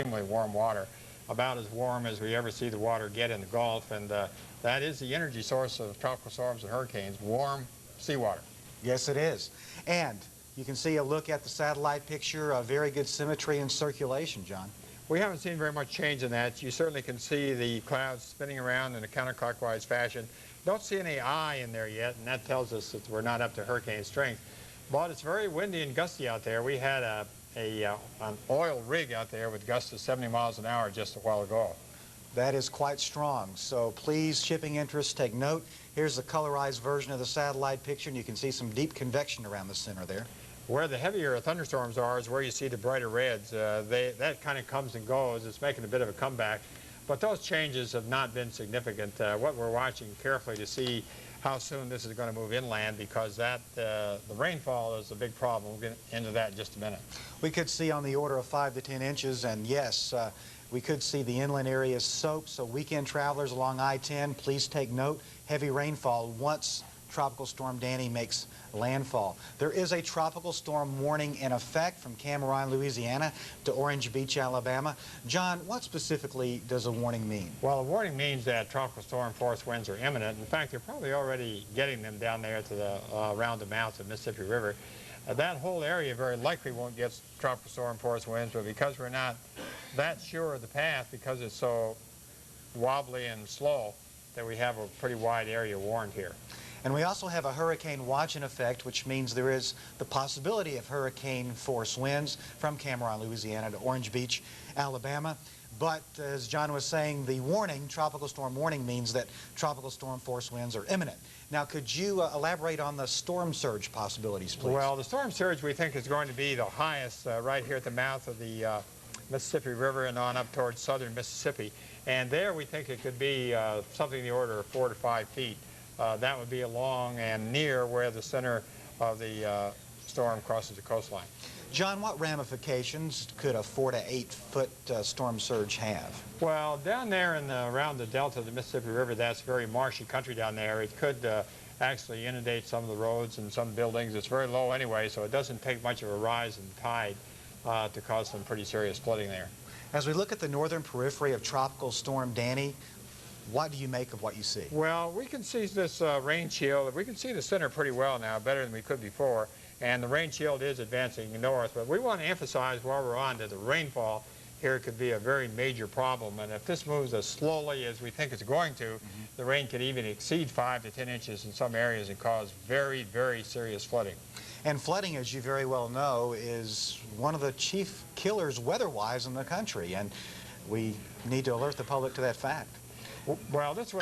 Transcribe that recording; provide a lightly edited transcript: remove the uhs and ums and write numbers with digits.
extremely warm water, about as warm as we ever see the water get in the Gulf, and that is the energy source of tropical storms and hurricanes, warm seawater. Yes, it is. And you can see a look at the satellite picture, a very good symmetry and circulation, John. We haven't seen very much change in that. You certainly can see the clouds spinning around in a counterclockwise fashion. Don't see any eye in there yet, and that tells us that we're not up to hurricane strength. But it's very windy and gusty out there. We had an oil rig out there with gusts of 70 miles an hour just a while ago. That is quite strong. So please, shipping interests, take note. Here's the colorized version of the satellite picture, and you can see some deep convection around the center there. Where the heavier thunderstorms are is where you see the brighter reds. That kind of comes and goes. It's making a bit of a comeback. But those changes have not been significant. What we're watching carefully to see how soon this is going to move inland, because the rainfall is a big problem. We'll get into that in just a minute. We could see on the order of 5 to 10 inches, and yes, we could see the inland areas soaked. So weekend travelers along I-10, please take note. Heavy rainfall once Tropical Storm Danny makes landfall. There is a tropical storm warning in effect from Cameron, Louisiana to Orange Beach, Alabama. John, what specifically does a warning mean? Well, a warning means that tropical storm force winds are imminent. In fact, they're probably already getting them down there to the around the mouth of the Mississippi River. That whole area very likely won't get tropical storm force winds, but because we're not that sure of the path, because it's so wobbly and slow, that we have a pretty wide area warned here. And we also have a hurricane watch in effect, which means there is the possibility of hurricane force winds from Cameron, Louisiana to Orange Beach, Alabama. But as John was saying, the warning, tropical storm warning, means that tropical storm force winds are imminent. Now, could you elaborate on the storm surge possibilities, please? Well, the storm surge we think is going to be the highest right here at the mouth of the Mississippi River and on up towards southern Mississippi. And there we think it could be something in the order of 4 to 5 feet. That would be along and near where the center of the storm crosses the coastline. John, what ramifications could a 4 to 8 foot storm surge have? Well, down there around the delta of the Mississippi River, that's very marshy country down there. It could actually inundate some of the roads and some buildings. It's very low anyway, so it doesn't take much of a rise in tide to cause some pretty serious flooding there. As we look at the northern periphery of Tropical Storm Danny, what do you make of what you see? Well, we can see this rain shield. We can see the center pretty well now, better than we could before. And the rain shield is advancing north. But we want to emphasize while we're on that the rainfall here could be a very major problem. And if this moves as slowly as we think it's going to, the rain could even exceed 5 to 10 inches in some areas and cause very, very serious flooding. And flooding, as you very well know, is one of the chief killers weather-wise in the country. And we need to alert the public to that fact. Well, this